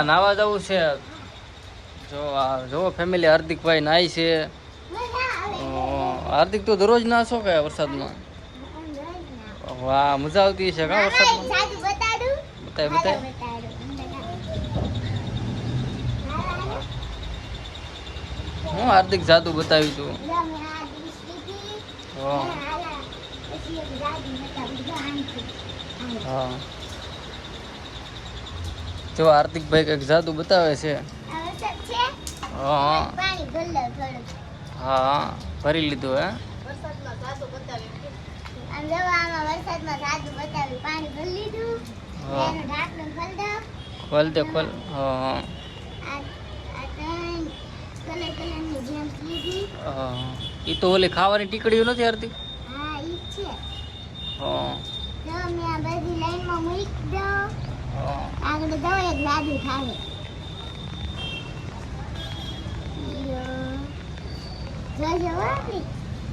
નાવા જવું છે. જો ફેમિલી હાર્દિકભાઈ નાય છે. હાર્દિક તો દરરોજ નાશો કે વરસાદમાં? વાહ, મજા આવતી છે કા વરસાદમાં? બતાય હું હાર્દિક જાદુ બતાવ્યું તું. હા, જો હાર્દિકભાઈ કઈક જાદુ બતાવે છે. હા હા, ભરી લીધું હે. ખોલ દે ખોલ. હા એ તો ઓલી ખાવાની ટીકડીઓ નથી હારતી. હા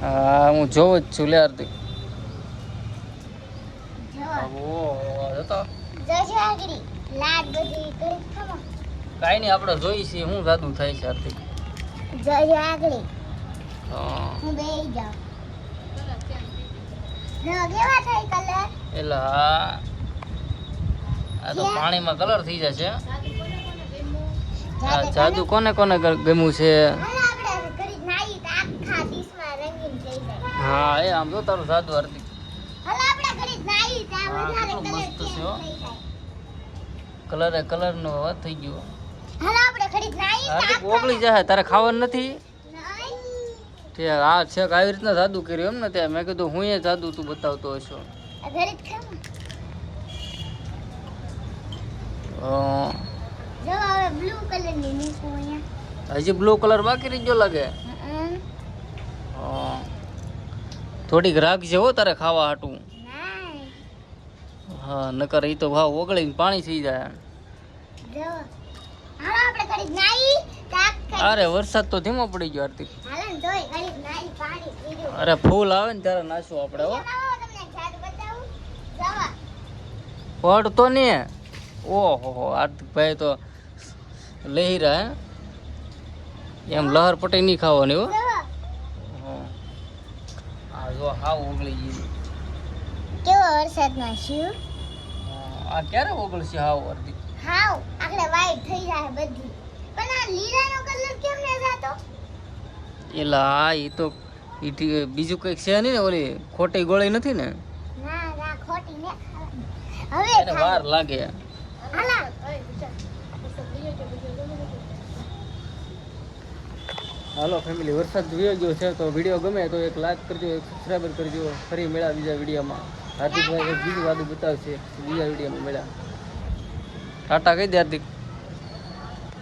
હા, હું જોઉં જ છું લે હાર્દિક. કાઈ નઈ, આપણે જોઈ છીએ હું જાદુ થાય છે હાર્દિક. એલા આ તો પાણીમાં કલર થઈ જશે. જાદુ કોને કોને ગમ્યું છે? હા, એ આમ જો તારું જાદુ હાર્દિક. મસ્ત છે હો. કલર નો વાત થઈ ગયો. હાર્દિક ઓગળી જાય. તારે ખાવાનું નથી? આ છે આવી રીતના જાદુ કર્યું એમ ને? ત્યાં મેં કીધું હું એ જાદુ તું બતાવતો હશો. હજી બ્લુ કલર બાકી રહી ગયો લાગે. થોડીક રાખજે હો તારે ખાવા હાટું. હા, નકર ઈ તો ભાવ ઓગળીને પાણી થઈ જાય. અરે વરસાદ તો ધીમો પડી ગયો હાર્દિક. અરે ફૂલ આવે ને ત્યારે નાશું આપણે. હો પડતો ને. ઓહો, હાર્દિકભાઈ તો લઈ રહ્યા એમ લહર પટી નહીં ખાવાની. હો આ જો હાવ ઓગળી ગઈ. કેવો વરસાદમાં શું? આ ક્યારે ઓગળશે હાવ હાર્દિક? હાવ આખરે વાઈટ થઈ જાય બધી. પણ આ લીલાનો કલર કેમ ન જાતો? એલા ઈ તો બીજું કઈક છે નહીં ને? ઓલી ખોટી ગોળી નથી ને? ના ખોટી ને ખાવાની. હવે વાર લાગે. હાલા હાલો ફેમિલી, વરસાદ જોઈ ગયો છે તો વિડીયો ગમે તો એક લાઈક કરજો, એક સબસ્ક્રાઈબર કરજો. ફરી મળ્યા બીજા વિડીયોમાં. હાર્દિકભાઈ એક બીજું વાદું બતાવશે બીજા વિડીયોમાં મળ્યા. ટાટા કહી દે હાર્દિક.